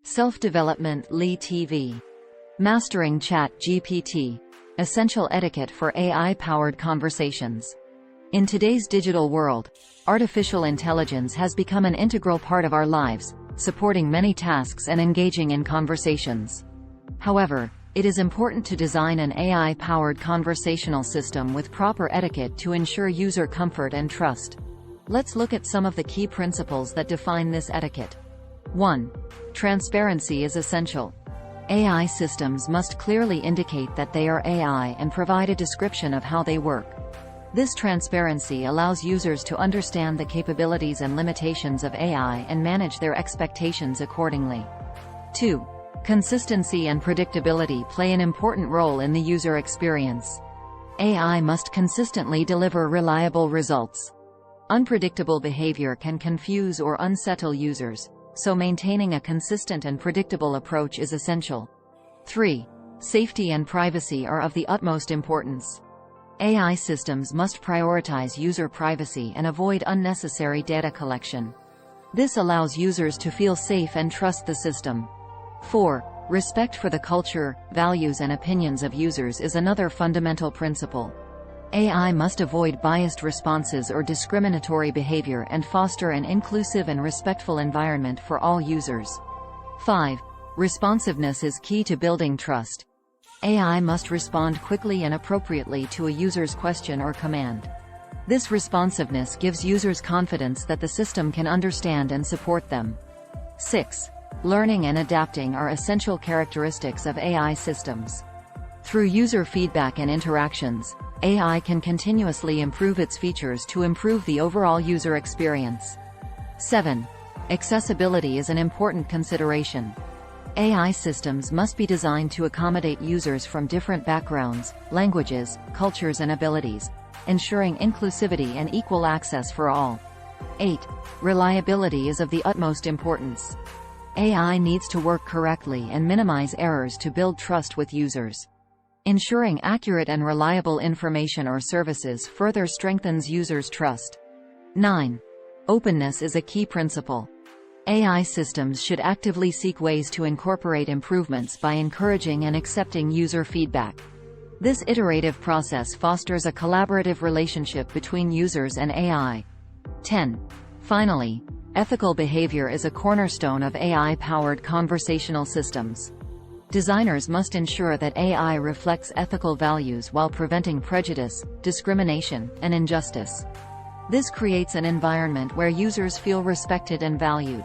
Self-development Lee TV. Mastering ChatGPT. Essential etiquette for AI-powered conversations. In today's digital world, artificial intelligence has become an integral part of our lives, supporting many tasks and engaging in conversations. However, it is important to design an AI-powered conversational system with proper etiquette to ensure user comfort and trust. Let's look at some of the key principles that define this etiquette. 1. Transparency is essential. AI systems must clearly indicate that they are AI and provide a description of how they work. This transparency allows users to understand the capabilities and limitations of AI and manage their expectations accordingly. 2. Consistency and predictability play an important role in the user experience. AI must consistently deliver reliable results. Unpredictable behavior can confuse or unsettle users, so maintaining a consistent and predictable approach is essential. 3. Safety and privacy are of the utmost importance. AI systems must prioritize user privacy and avoid unnecessary data collection. This allows users to feel safe and trust the system. 4. Respect for the culture, values and opinions of users is another fundamental principle. AI must avoid biased responses or discriminatory behavior and foster an inclusive and respectful environment for all users. 5. Responsiveness is key to building trust. AI must respond quickly and appropriately to a user's question or command. This responsiveness gives users confidence that the system can understand and support them. 6. Learning and adapting are essential characteristics of AI systems. Through user feedback and interactions, AI can continuously improve its features to improve the overall user experience. 7. Accessibility is an important consideration. AI systems must be designed to accommodate users from different backgrounds, languages, cultures and abilities, ensuring inclusivity and equal access for all. 8. Reliability is of the utmost importance. AI needs to work correctly and minimize errors to build trust with users. Ensuring accurate and reliable information or services further strengthens users' trust. 9. Openness is a key principle. AI systems should actively seek ways to incorporate improvements by encouraging and accepting user feedback. This iterative process fosters a collaborative relationship between users and AI. 10. Finally, ethical behavior is a cornerstone of AI-powered conversational systems. Designers must ensure that AI reflects ethical values while preventing prejudice, discrimination, and injustice. This creates an environment where users feel respected and valued.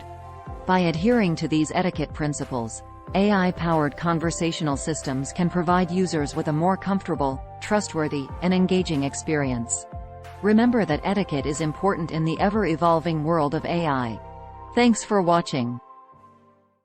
By adhering to these etiquette principles, AI-powered conversational systems can provide users with a more comfortable, trustworthy, and engaging experience. Remember that etiquette is important in the ever-evolving world of AI. Thanks for watching.